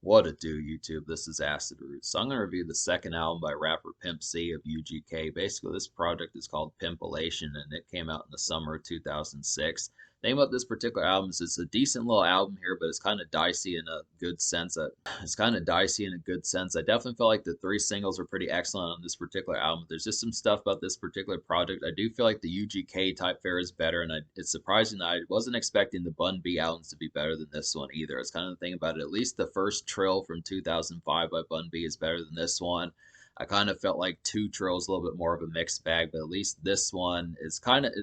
What it do, YouTube? This is Acid Roots. So I'm going to review the second album by rapper Pimp C of UGK. Basically, this project is called Pimpalation, and it came out in the summer of 2006. Name of this particular album is it's a decent little album here, but it's kind of dicey in a good sense. It's kind of dicey in a good sense. I definitely feel like the three singles are pretty excellent on this particular album. There's just some stuff about this particular project. I do feel like the UGK type fare is better, and it's surprising that I wasn't expecting the Bun B albums to be better than this one either. It's kind of the thing about it. At least the first Trill from 2005 by Bun B is better than this one. I kind of felt like two Trills a little bit more of a mixed bag, but at least this one is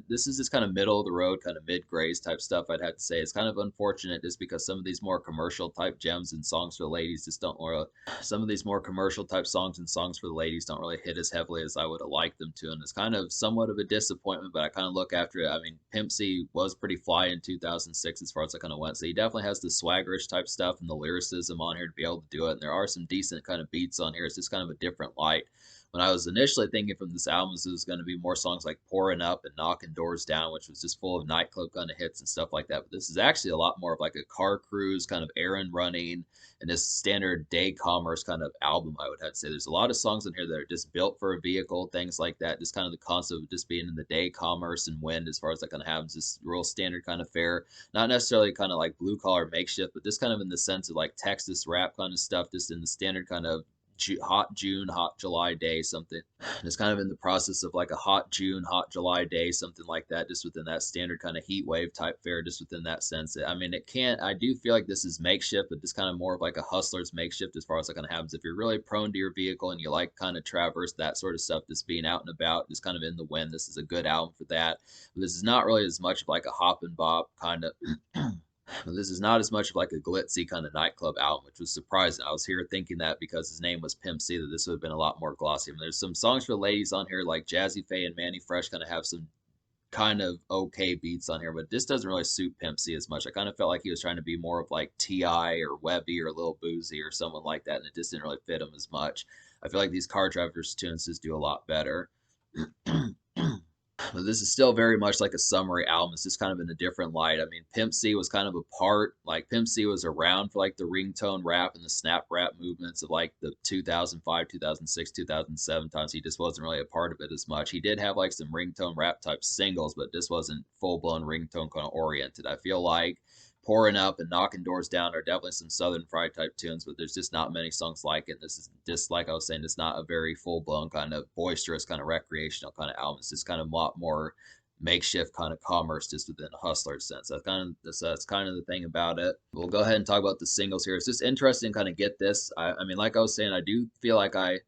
this is just kind of middle of the road, kind of mid grades type stuff. I'd have to say it's kind of unfortunate just because some of these more commercial type gems and songs for the ladies just don't really, some of these more commercial type songs and songs for the ladies don't really hit as heavily as I would have liked them to, and it's kind of somewhat of a disappointment. But I kind of look after it. I mean, Pimp C was pretty fly in 2006 as far as I kind of went, so he definitely has the swaggerish type stuff and the lyricism on here to be able to do it. And there are some decent kind of beats on here. It's just kind of a different light. When I was initially thinking from this album, it was going to be more songs like Pouring Up and Knocking Doors Down, which was just full of nightclub kind of hits and stuff like that. But this is actually a lot more of like a car cruise, kind of errand running, and this standard day commerce kind of album, I would have to say. There's a lot of songs in here that are just built for a vehicle, things like that. Just kind of the concept of just being in the day commerce and wind as far as that kind of happens. Just real standard kind of fare. Not necessarily kind of like blue collar makeshift, but just kind of in the sense of like Texas rap kind of stuff, just in the standard kind of hot June, hot July day, something. It's kind of in the process of like a hot June, hot July day, something like that, just within that standard kind of heat wave type fare, just within that sense. I mean, it can't, I do feel like this is makeshift, but just kind of more of like a hustler's makeshift as far as that kind of happens. If you're really prone to your vehicle and you like kind of traverse that sort of stuff, just being out and about, just kind of in the wind, this is a good album for that. But this is not really as much of like a hop and bop kind of this is not as much of like a glitzy kind of nightclub album, which was surprising. I was here thinking that because his name was Pimp C, that this would have been a lot more glossy. I mean, there's some songs for the ladies on here, like Jazzy Faye and Manny Fresh, kind of have some kind of okay beats on here, but this doesn't really suit Pimp C as much. I kind of felt like he was trying to be more of like T.I. or Webby or Lil Boozy or someone like that, and it just didn't really fit him as much. I feel like these Car Drivers tunes just do a lot better. But this is still very much like a summary album. It's just kind of in a different light. I mean, Pimp C was kind of a part, like Pimp C was around for like the ringtone rap and the snap rap movements of like the 2005, 2006, 2007 times. He just wasn't really a part of it as much. He did have like some ringtone rap type singles, but this wasn't full blown ringtone kind of oriented. I feel like Pouring Up and Knocking Doors Down are definitely some Southern Fried type tunes, but there's just not many songs like it. This is just like I was saying, it's not a very full blown kind of boisterous kind of recreational kind of album. It's just kind of a lot more makeshift kind of commerce just within a hustler sense. That's kind of the thing about it. We'll go ahead and talk about the singles here. It's just interesting to kind of get this. I mean, like I was saying, I do feel like I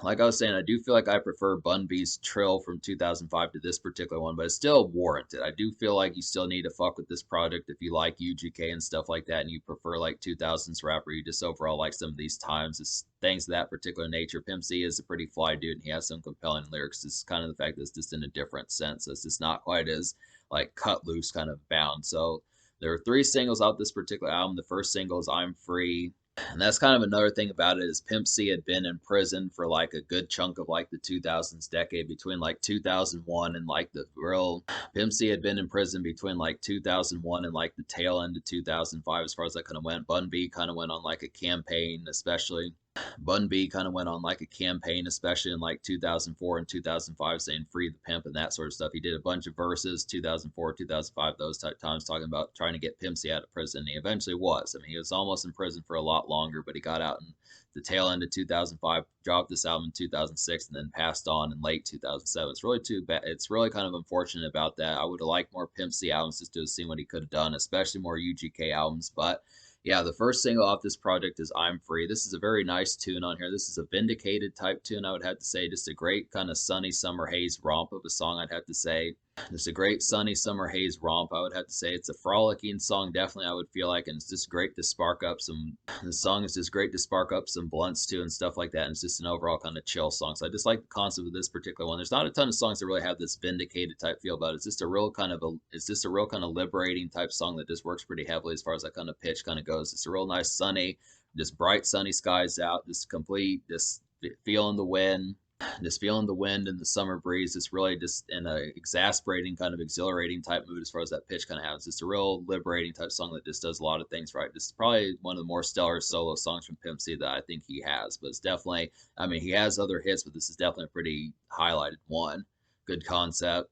do feel like I prefer Bun B's Trill from 2005 to this particular one, but it's still warranted. I do feel like you still need to fuck with this project if you like UGK and stuff like that, and you prefer like 2000s rapper. You just overall like some of these times, it's things of that particular nature. Pimp C is a pretty fly dude, and he has some compelling lyrics. It's kind of the fact that it's just in a different sense. It's just not quite as like cut loose kind of bound. So there are three singles out this particular album. The first single is I'm Free. And that's kind of another thing about it is Pimp C had been in prison for like a good chunk of like the 2000s decade between like 2001 and like the real Pimp C had been in prison between like 2001 and like the tail end of 2005 as far as that kind of went. Bun B kind of went on like a campaign, especially Bun B kind of went on like a campaign, especially in like 2004 and 2005, saying free the pimp and that sort of stuff. He did a bunch of verses, 2004, 2005, those type times, talking about trying to get Pimp C out of prison. He eventually was. I mean, he was almost in prison for a lot longer, but he got out in the tail end of 2005, dropped this album in 2006, and then passed on in late 2007. It's really too bad. It's really kind of unfortunate about that. I would have liked more Pimp C albums just to have seen what he could have done, especially more UGK albums, but yeah, the first single off this project is I'm Free. This is a very nice tune on here. This is a vindicated type tune, I would have to say. Just a great kind of sunny summer haze romp of a song, I'd have to say. Just a great sunny summer haze romp, I would have to say. It's a frolicking song, definitely, I would feel like, and it's just great to spark up some, the song is just great to spark up some blunts too and stuff like that, and it's just an overall kind of chill song. So I just like the concept of this particular one. There's not a ton of songs that really have this vindicated type feel about it. It's just a real kind of it's just a real kind of liberating type song that just works pretty heavily as far as that kind of pitch kind of goes. It's a real nice sunny, just bright sunny skies out, just complete, just feeling the wind, Just feeling the wind and the summer breeze. It's really just in a exasperating kind of exhilarating type mood as far as that pitch kind of happens. It's a real liberating type song that just does a lot of things right. Just probably one of the more stellar solo songs from Pimp C that I think he has. But it's definitely, I mean, he has other hits, but this is definitely a pretty highlighted one. Good concept.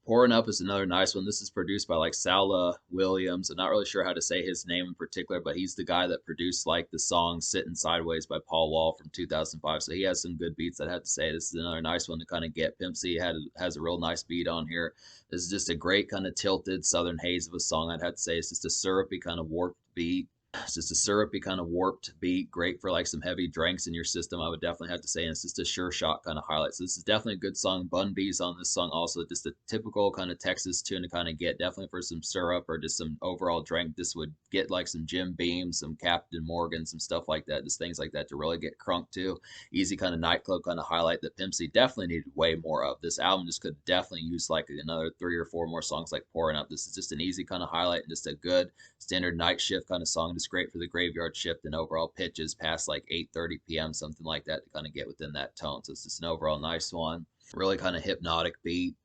Pouring Up is another nice one. This is produced by like Sala Williams. I'm not really sure how to say his name in particular, but he's the guy that produced like the song Sitting Sideways by Paul Wall from 2005. So he has some good beats, I'd have to say. This is another nice one to kind of get. Pimp C has a real nice beat on here. This is just a great kind of tilted Southern haze of a song, I'd have to say. It's just a syrupy kind of warped beat. It's just a syrupy kind of warped beat, great for like some heavy drinks in your system, I would definitely have to say. And it's just a sure shot kind of highlight. So this is definitely a good song. Bun B's on this song also, just a typical kind of Texas tune to kind of get, definitely for some syrup or just some overall drink. This would get like some Jim Beam, some Captain Morgan, some stuff like that, just things like that to really get crunk to. Easy kind of nightclub kind of highlight that Pimp C definitely needed way more of. This album just could definitely use like another 3 or 4 more songs like Pouring Up. This is just an easy kind of highlight and just a good standard night shift kind of song. Just great for the graveyard shift and overall pitches past like 8:30 p.m., something like that to kind of get within that tone. So it's just an overall nice one. Really kind of hypnotic beat.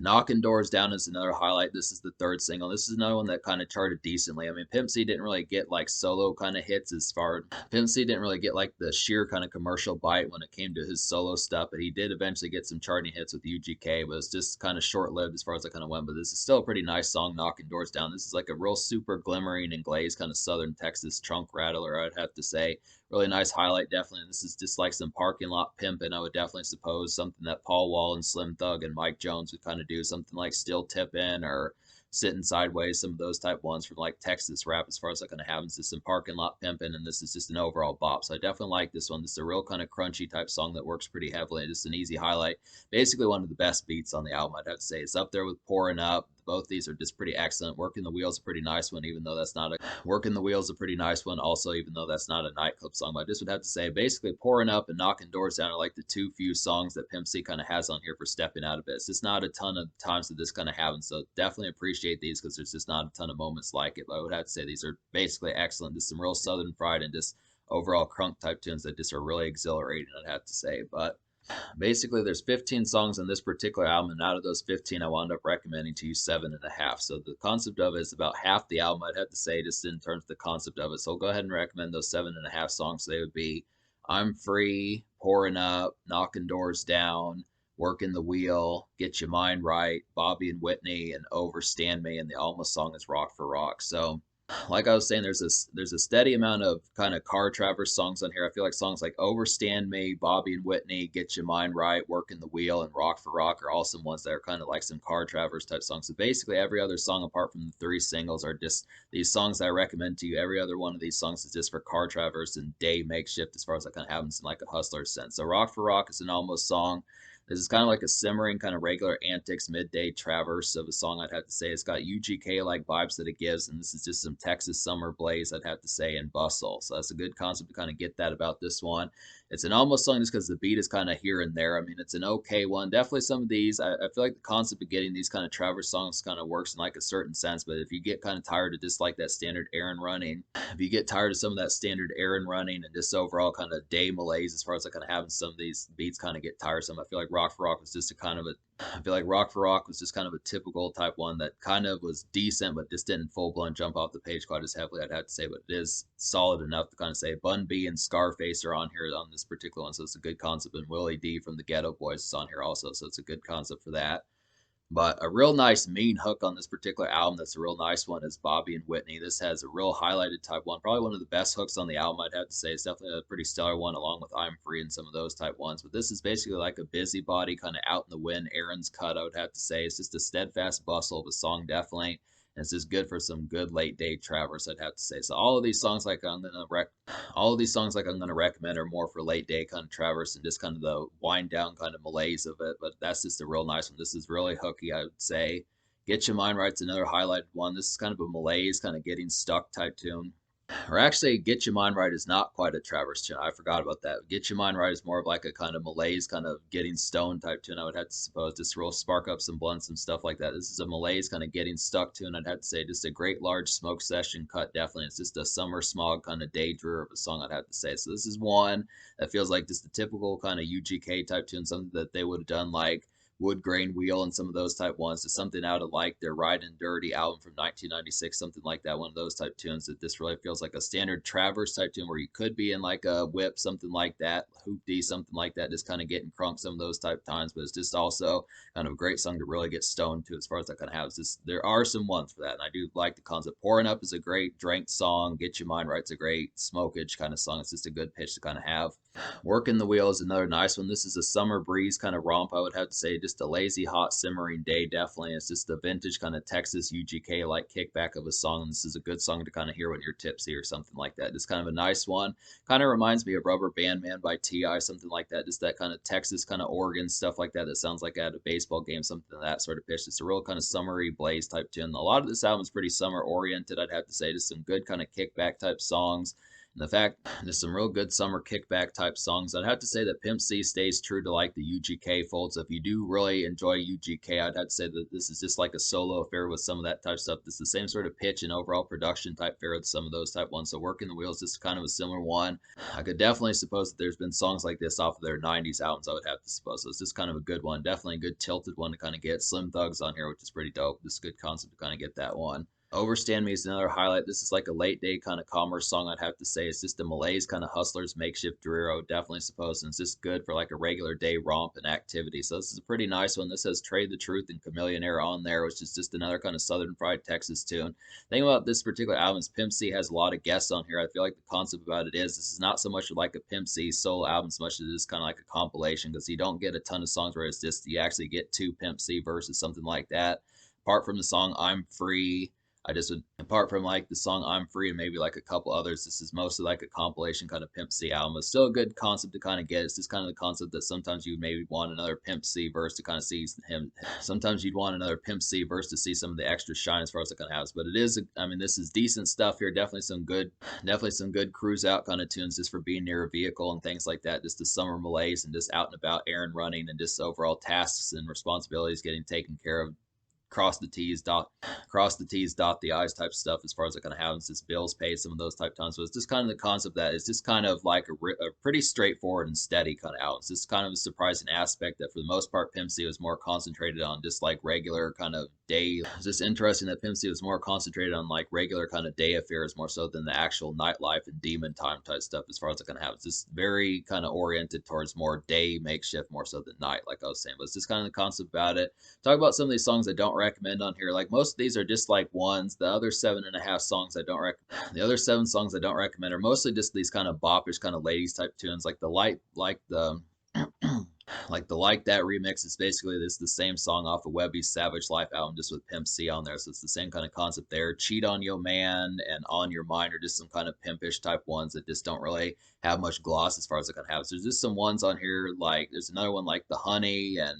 Knocking Doors Down is another highlight. This is the third single. This is another one that kind of charted decently. I mean, Pimp C didn't really get like solo kind of hits as far. Pimp C didn't really get like the sheer kind of commercial bite when it came to his solo stuff, but he did eventually get some charting hits with UGK, but it's just kind of short lived as far as I kind of went. But this is still a pretty nice song, Knocking Doors Down. This is like a real super glimmering and glazed kind of Southern Texas trunk rattler, I'd have to say. Really nice highlight, definitely. This is just like some parking lot pimping, I would definitely suppose. Something that Paul Wall and Slim Thug and Mike Jones would kind of do. Something like Still Tipping or Sitting Sideways, some of those type ones from like Texas rap as far as that kind of happens. Just some parking lot pimping, and this is just an overall bop. So I definitely like this one. This is a real kind of crunchy type song that works pretty heavily. Just an easy highlight. Basically one of the best beats on the album, I'd have to say. It's up there with Pouring Up. Both these are just pretty excellent. Working the Wheels a pretty nice one, even though that's not a Working the Wheels a pretty nice one. Also, even though that's not a nightclub song, but I just would have to say, basically, Pouring Up and Knocking Doors Down are like the two few songs that Pimp C kind of has on here for stepping out a bit. It's just not a ton of times that this kind of happens, so definitely appreciate these because there's just not a ton of moments like it. But I would have to say these are basically excellent. Just some real Southern fried and just overall crunk type tunes that just are really exhilarating, I'd have to say. But basically there's 15 songs on this particular album, and out of those 15 I wound up recommending to you 7.5. So the concept of it is about half the album, I'd have to say, just in terms of the concept of it. So I'll go ahead and recommend those 7.5 songs. They would be I'm Free, Pouring Up, Knocking Doors Down, Working the Wheel, Get Your Mind Right, Bobby and Whitney, and Overstand Me, and the almost song is Rock for Rock. So like I was saying, there's a steady amount of kind of car traverse songs on here. I feel like songs like Overstand Me, Bobby and Whitney, Get Your Mind Right, Working the Wheel, and Rock for Rock are all some ones that are kind of like some car traverse type songs. So basically every other song apart from the 3 singles are just these songs that I recommend to you. Every other one of these songs is just for car traverse and day makeshift as far as that kind of happens in like a hustler sense. So Rock for Rock is an almost song. This is kind of like a simmering, kind of regular antics, midday traverse of a song, I'd have to say. It's got UGK like vibes that it gives, and this is just some Texas summer blaze, I'd have to say, and bustle. So that's a good concept to kind of get that about this one. It's an almost song just because the beat is kind of here and there. I mean, it's an okay one. Definitely some of these, I feel like the concept of getting these kind of traverse songs kind of works in like a certain sense, but if you get kind of tired of just like that standard errand running, if you get tired of some of that standard errand running and just overall kind of day malaise as far as like kind of having some of these beats kind of get tiresome, I feel like Rock for Rock was just a kind of a I feel like Rock for Rock was just kind of a typical type one that kind of was decent, but just didn't full blown jump off the page quite as heavily, I'd have to say. But it is solid enough to kind of say Bun B and Scarface are on here on this particular one, so it's a good concept. And Willie D from the Ghetto Boys is on here also, so it's a good concept for that. But a real nice mean hook on this particular album that's a real nice one is Bobby and Whitney. This has a real highlighted type one. Probably one of the best hooks on the album, I'd have to say. It's definitely a pretty stellar one along with I'm Free and some of those type ones. But this is basically like a busybody kind of out in the wind, errands cut, I would have to say. It's just a steadfast bustle of a song, definitely. And it's just good for some good late day traverse, I'd have to say. So all of these songs I'm gonna recommend are more for late day kind of traverse and just kind of the wind down kind of malaise of it. But that's just a real nice one. This is really hooky, I would say. Get Your Mind Right's another highlighted one. This is kind of a malaise, kind of getting stuck type tune. Or actually, Get Your Mind Right is not quite a Traverse tune. I forgot about that. Get Your Mind Right is more of like a kind of malaise, kind of getting stoned type tune. I would have to suppose just real spark up some blunts and stuff like that. This is a malaise kind of getting stuck tune. I'd have to say just a great large smoke session cut. Definitely, it's just a summer smog kind of day drew of a song. I'd have to say. So this is one that feels like just a typical kind of UGK type tune, something that they would have done like Wood Grain Wheel and some of those type ones to something out of like their Riding Dirty album from 1996, something like that. One of those type tunes that this really feels like a standard Traverse type tune where you could be in like a whip, something like that, hoopty, something like that, just kind of getting crunk some of those type times. But it's just also kind of a great song to really get stoned to as far as that kind of has. Just there are some ones for that, and I do like the concept. Pouring Up is a great drink song. Get Your Mind Right's a great smokage kind of song. It's just a good pitch to kind of have. Working the Wheel is another nice one. This is a summer breeze kind of romp, I would have to say. Just a lazy, hot, simmering day, definitely. It's just a vintage kind of Texas UGK like kickback of a song. And this is a good song to kind of hear when you're tipsy or something like that. Just kind of a nice one. Kind of reminds me of Rubber Band Man by T.I., something like that. Just that kind of Texas kind of organ stuff like that. That sounds like at a baseball game, something of that sort of pitch. It's a real kind of summery blaze type tune. A lot of this album is pretty summer oriented, I'd have to say. Just some good kind of kickback type songs. And the fact there's some real good summer kickback type songs. I'd have to say that Pimp C stays true to like the UGK fold. So if you do really enjoy UGK, I'd have to say that this is just like a solo affair with some of that type of stuff. It's the same sort of pitch and overall production type fare with some of those type ones. So Working the Wheels is kind of a similar one. I could definitely suppose that there's been songs like this off of their 90s albums, I would have to suppose. So it's just kind of a good one. Definitely a good tilted one to kind of get. Slim Thugs on here, which is pretty dope. Just a good concept to kind of get that one. Overstand Me is another highlight. This is like a late day kind of commerce song, I'd have to say. It's just a malaise kind of hustlers makeshift drear, I would definitely suppose. And it's just good for like a regular day romp and activity. So this is a pretty nice one. This has Trade the Truth and Chameleonaire on there, which is just another kind of Southern Fried Texas tune. The thing about this particular album is Pimp C has a lot of guests on here. I feel like the concept about it is this is not so much like a Pimp C solo album so much as it is kind of like a compilation because you don't get a ton of songs where it's just you actually get two Pimp C verses, something like that. Apart from the song I'm Free, I just would, apart from like the song I'm Free and maybe like a couple others, this is mostly like a compilation kind of Pimp C album. It's still a good concept to kind of get. It's just kind of the concept that sometimes you maybe want another Pimp C verse to kind of see him. Sometimes you'd want another Pimp C verse to see some of the extra shine as far as it kind of has. But it is, I mean, this is decent stuff here. Definitely some good cruise out kind of tunes just for being near a vehicle and things like that. Just the summer malaise and just out and about errand running and just overall tasks and responsibilities getting taken care of, cross the T's, dot the I's type stuff as far as it kind of happens. Just bills paid, some of those type times. So it's just kind of the concept that it's just kind of like a pretty straightforward and steady kind of album. It's just kind of a surprising aspect that for the most part, Pimp C was more concentrated on just like regular kind of day. It's just interesting that Pimp C was more concentrated on like regular kind of day affairs more so than the actual nightlife and demon time type stuff as far as it kind of happens. It's just very kind of oriented towards more day makeshift more so than night, like I was saying. But it's just kind of the concept about it. Talk about some of these songs I don't recommend on here. Like most of these are just like ones. The other 7.5 songs I don't recommend. The other 7 songs I don't recommend are mostly just these kind of boppish, kind of ladies type tunes. Like the light, like the like the Like That remix is basically this the same song off of Webby's Savage Life album, just with Pimp C on there. So it's the same kind of concept there. Cheat on Your Man and On Your Mind are just some kind of pimpish type ones that just don't really have much gloss as far as it can have. So there's just some ones on here like there's another one like The Honey and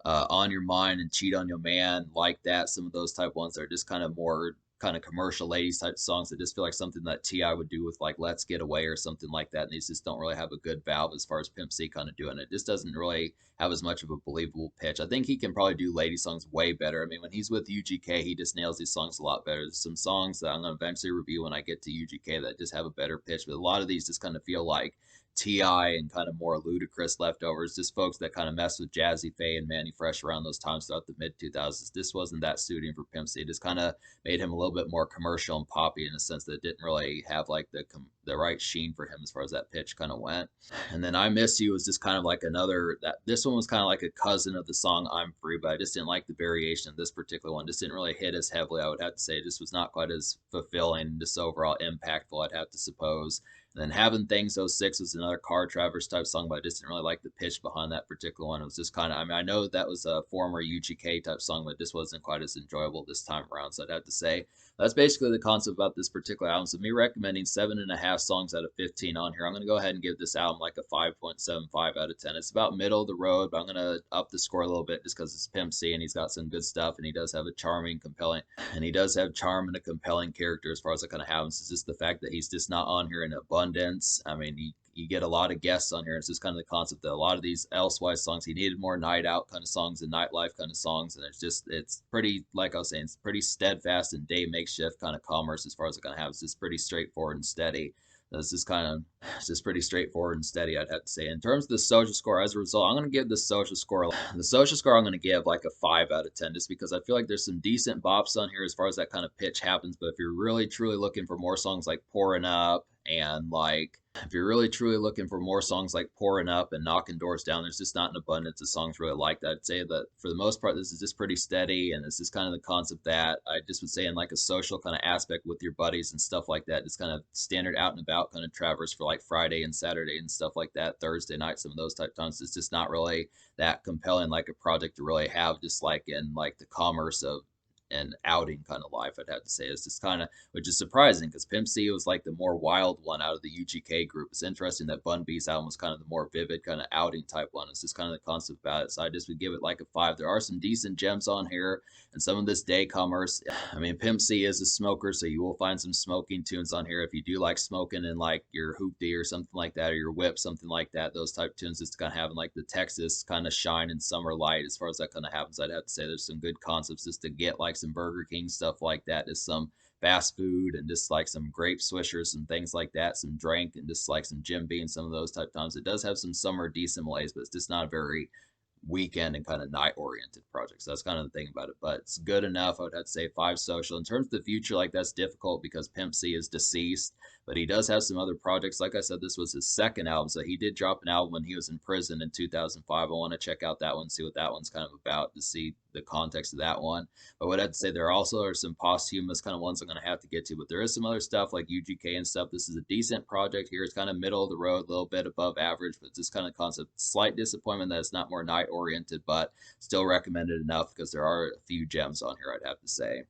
On Your Mind and Cheat on Your Man, like that. Some of those type ones are just kind of more kind of commercial ladies type songs that just feel like something that T.I. would do with like Let's Get Away or something like that. And these just don't really have a good valve as far as Pimp C kind of doing it. This doesn't really have as much of a believable pitch. I think he can probably do lady songs way better. I mean, when he's with UGK, he just nails these songs a lot better. There's some songs that I'm going to eventually review when I get to UGK that just have a better pitch, but a lot of these just kind of feel like T.I. and kind of more ludicrous leftovers, just folks that kind of mess with Jazzy Faye and Manny Fresh around those times throughout the mid 2000s. This wasn't that suiting for Pimp C. It just kind of made him a little bit more commercial and poppy in a sense that it didn't really have like the right sheen for him as far as that pitch kind of went. And then I Miss You was just kind of like another that this one was kind of like a cousin of the song I'm Free, but I just didn't like the variation of this particular one. Just didn't really hit as heavily. I would have to say it just was not quite as fulfilling, just overall impactful, I'd have to suppose. And then Having Things '06 was another Car Traverse type song, but I just didn't really like the pitch behind that particular one. It was just kind of, I mean, I know that was a former UGK type song, but this wasn't quite as enjoyable this time around. So I'd have to say that's basically the concept about this particular album. So me recommending 7.5 songs out of 15 on here. I'm going to go ahead and give this album like a 5.75 out of 10. It's about middle of the road, but I'm going to up the score a little bit just because it's Pimp C and he's got some good stuff and he does have a charming, compelling, and he does have charm and a compelling character as far as it kind of happens. It's just the fact that he's just not on here in abundance. I mean, you get a lot of guests on here. It's just kind of the concept that a lot of these elsewise songs, he needed more night out kind of songs and nightlife kind of songs. And it's pretty, like I was saying, it's pretty steadfast and day makeshift kind of commerce as far as it kind of happens. It's pretty straightforward and steady. It's just kind of, it's just pretty straightforward and steady, I'd have to say. In terms of the social score, as a result, I'm going to give the social score, I'm going to give like a 5 out of 10, just because I feel like there's some decent bops on here as far as that kind of pitch happens. But if you're really truly looking for more songs like Pouring Up and like, if you're really truly looking for more songs like Pouring Up and Knocking Doors Down, there's just not an abundance of songs really like that. I'd say that for the most part, this is just pretty steady, and it's just kind of the concept that I just would say in like a social kind of aspect with your buddies and stuff like that, just kind of standard out and about kind of traverse for like Friday and Saturday and stuff like that, Thursday night, some of those type times. It's just not really that compelling like a project to really have just like in like the commerce of an outing kind of life, I'd have to say. It's just kind of, which is surprising because Pimp C was like the more wild one out of the UGK group. It's interesting that Bun B's album was kind of the more vivid kind of outing type one. It's just kind of the concept about it. So I just would give it like a 5. There are some decent gems on here and some of this day commerce. I mean, Pimp C is a smoker, so you will find some smoking tunes on here. If you do like smoking and like your hoopty or something like that, or your whip, something like that, those type tunes, it's kind of having like the Texas kind of shine and summer light as far as that kind of happens. I'd have to say there's some good concepts just to get like some Burger King stuff like that, just some fast food and just like some grape swishers and things like that, some drink and just like some Jim Beam, some of those type times. It does have some summer decent malaise, but it's just not a very weekend and kind of night oriented projects. So that's kind of the thing about it, but it's good enough. I would have to say 5 social. In terms of the future, like that's difficult because Pimp C is deceased, but he does have some other projects. Like I said, this was his second album, so he did drop an album when he was in prison in 2005. I want to check out that one, see what that one's kind of about, to see the context of that one. But what I'd say, there also are some posthumous kind of ones I'm going to have to get to, but there is some other stuff like UGK and stuff. This is a decent project here. It's kind of middle of the road, a little bit above average, but just kind of concept. Slight disappointment that it's not more night oriented, but still recommended enough because there are a few gems on here, I'd have to say.